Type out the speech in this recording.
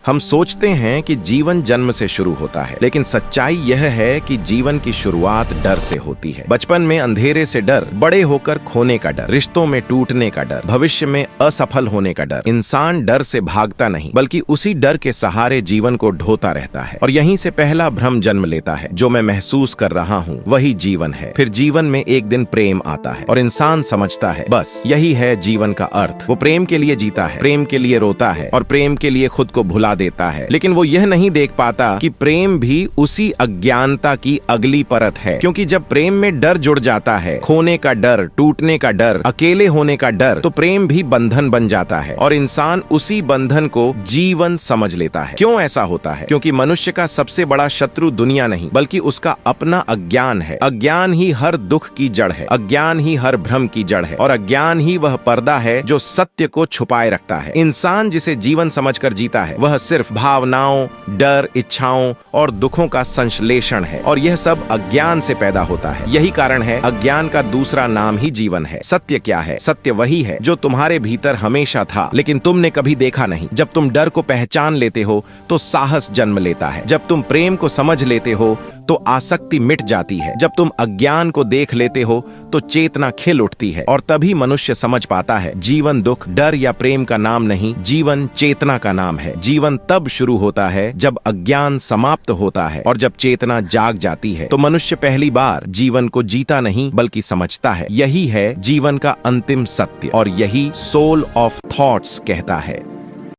हम सोचते हैं कि जीवन जन्म से शुरू होता है, लेकिन सच्चाई यह है कि जीवन की शुरुआत डर से होती है। बचपन में अंधेरे से डर, बड़े होकर खोने का डर, रिश्तों में टूटने का डर, भविष्य में असफल होने का डर। इंसान डर से भागता नहीं, बल्कि उसी डर के सहारे जीवन को ढोता रहता है। और यहीं से पहला भ्रम जन्म लेता है, जो मैं महसूस कर रहा हूँ वही जीवन है। फिर जीवन में एक दिन प्रेम आता है और इंसान समझता है बस यही है जीवन का अर्थ। वो प्रेम के लिए जीता है, प्रेम के लिए रोता है और प्रेम के लिए खुद को भुला देता है। लेकिन वो यह नहीं देख पाता कि प्रेम भी उसी अज्ञानता की अगली परत है, क्योंकि जब प्रेम में डर जुड़ जाता है, खोने का डर, टूटने का डर, अकेले होने का डर, तो प्रेम भी बंधन बन जाता है और इंसान उसी बंधन को जीवन समझ लेता है। क्यों ऐसा होता है? क्योंकि मनुष्य का सबसे बड़ा शत्रु दुनिया नहीं, बल्कि उसका अपना अज्ञान है। अज्ञान ही हर दुख की जड़ है, अज्ञान ही हर भ्रम की जड़ है और अज्ञान ही वह पर्दा है जो सत्य को छुपाए रखता है। इंसान जिसे जीवन समझकर जीता है, वह सिर्फ भावनाओं, डर, इच्छाओं और दुखों का संश्लेषण है और यह सब अज्ञान से पैदा होता है। यही कारण है अज्ञान का दूसरा नाम ही जीवन है। सत्य क्या है? सत्य वही है जो तुम्हारे भीतर हमेशा था, लेकिन तुमने कभी देखा नहीं। जब तुम डर को पहचान लेते हो तो साहस जन्म लेता है। जब तुम प्रेम को समझ लेते हो तो आसक्ति मिट जाती है। जब तुम अज्ञान को देख लेते हो तो चेतना खिल उठती है और तभी मनुष्य समझ पाता है जीवन दुख, डर या प्रेम का नाम नहीं, जीवन चेतना का नाम है। जीवन तब शुरू होता है जब अज्ञान समाप्त होता है और जब चेतना जाग जाती है। तो मनुष्य पहली बार जीवन को जीता नहीं बल्कि समझता है। यही है जीवन का अंतिम सत्य और यही सोल ऑफ थॉट्स कहता है।